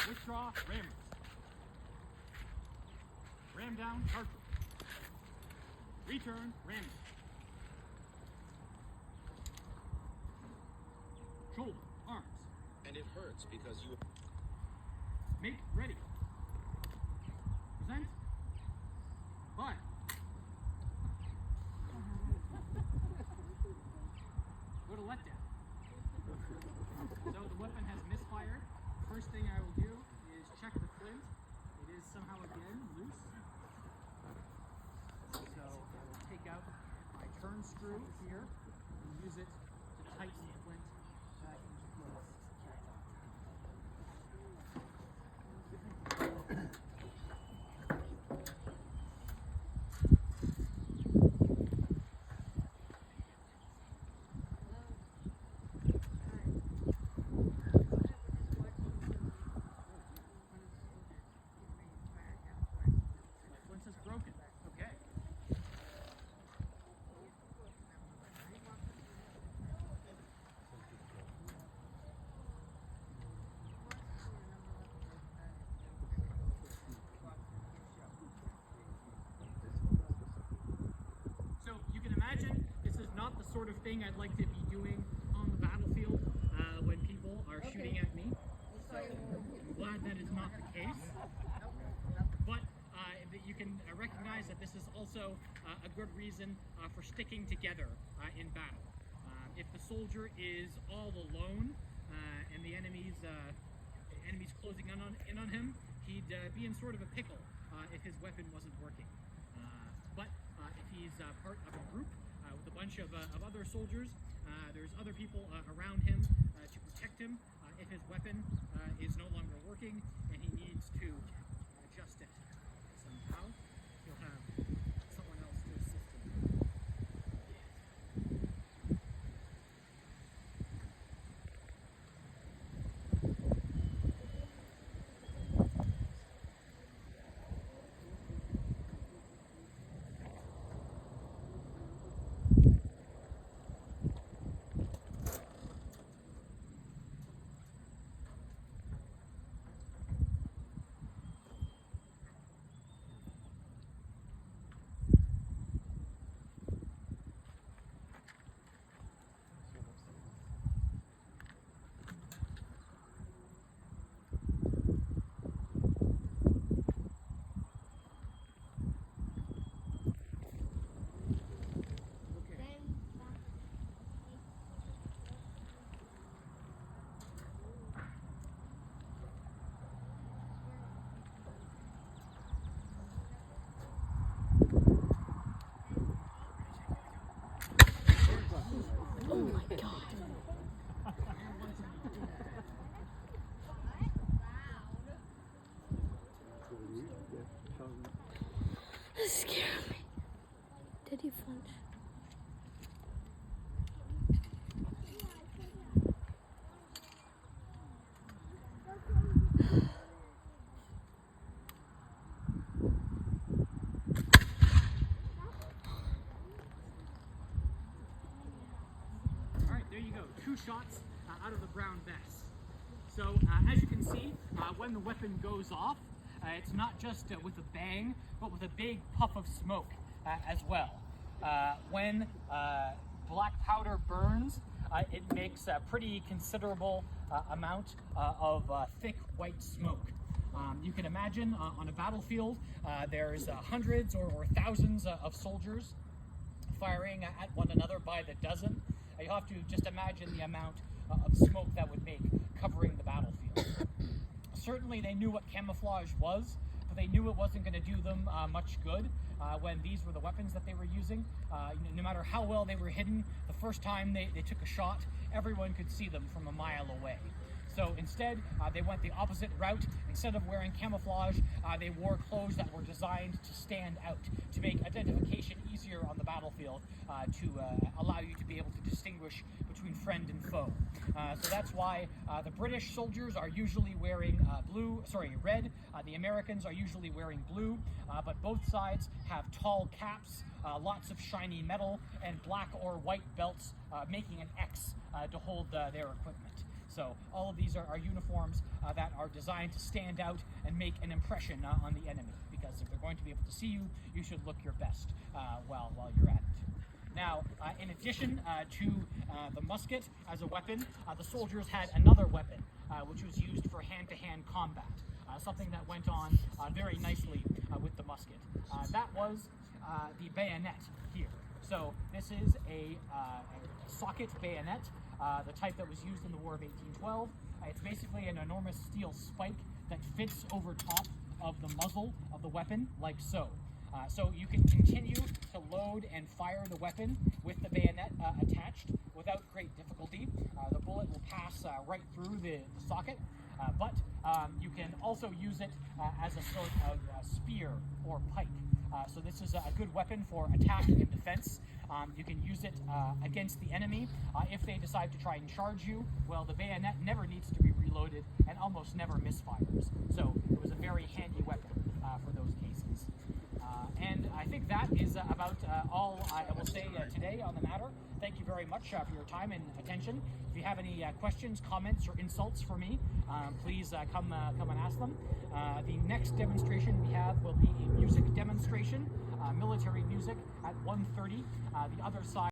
Withdraw, rammers. Ram down, cartridge. Return, rammers. Shoulder, arms. And it hurts because you... Make ready. Present. Fire. Go to letdown. So the weapon has misfired. First thing I will do is check the flint. It is somehow again loose. So I will take out my turn screw here and use it to tighten the flint back into place. Imagine this is not the sort of thing I'd like to be doing on the battlefield when people are shooting at me. So I'm glad that is not the case. But that you can recognize that this is also a good reason for sticking together in battle. If the soldier is all alone and the enemy's closing in on him, he'd be in sort of a pickle if his weapon wasn't working. But if he's part of a group with a bunch of other soldiers, there's other people around him to protect him if his weapon is no longer working and he needs to adjust it somehow. He'll have someone else to assist him. Oh my god. That scared me. Did he flinch? There you go, 2 shots out of the brown vest. So as you can see, when the weapon goes off, it's not just with a bang, but with a big puff of smoke as well. When black powder burns, it makes a pretty considerable amount of thick white smoke. You can imagine on a battlefield, there's hundreds or thousands of soldiers firing at one another by the dozen. You have to just imagine the amount of smoke that would make covering the battlefield. Certainly they knew what camouflage was, but they knew it wasn't going to do them much good when these were the weapons that they were using. No matter how well they were hidden, the first time they took a shot, everyone could see them from a mile away. So instead, they went the opposite route. Instead of wearing camouflage, they wore clothes that were designed to stand out, to make identification easier on the battlefield, to allow you to be able to distinguish between friend and foe. So that's why the British soldiers are usually wearing red. The Americans are usually wearing blue, but both sides have tall caps, lots of shiny metal, and black or white belts making an X to hold their equipment. So all of these are uniforms that are designed to stand out and make an impression on the enemy, because if they're going to be able to see you, you should look your best while you're at it. Now, in addition to the musket as a weapon, the soldiers had another weapon, which was used for hand-to-hand combat, something that went on very nicely with the musket. That was the bayonet here. So this is a socket bayonet, the type that was used in the War of 1812. It's basically an enormous steel spike that fits over top of the muzzle of the weapon, like so. So you can continue to load and fire the weapon with the bayonet attached without great difficulty. The bullet will pass right through the socket, but you can also use it as a sort of spear or pike. So this is a good weapon for attack and defense. You can use it against the enemy. If they decide to try and charge you, well, the bayonet never needs to be reloaded and almost never misfires. So it was a very handy weapon for those cases. And I think that is about all I will say today on the matter. Thank you very much for your time and attention. If you have any questions, comments, or insults for me, please come and ask them. The next demonstration we have will be a music demonstration, military music, at 1:30. The other side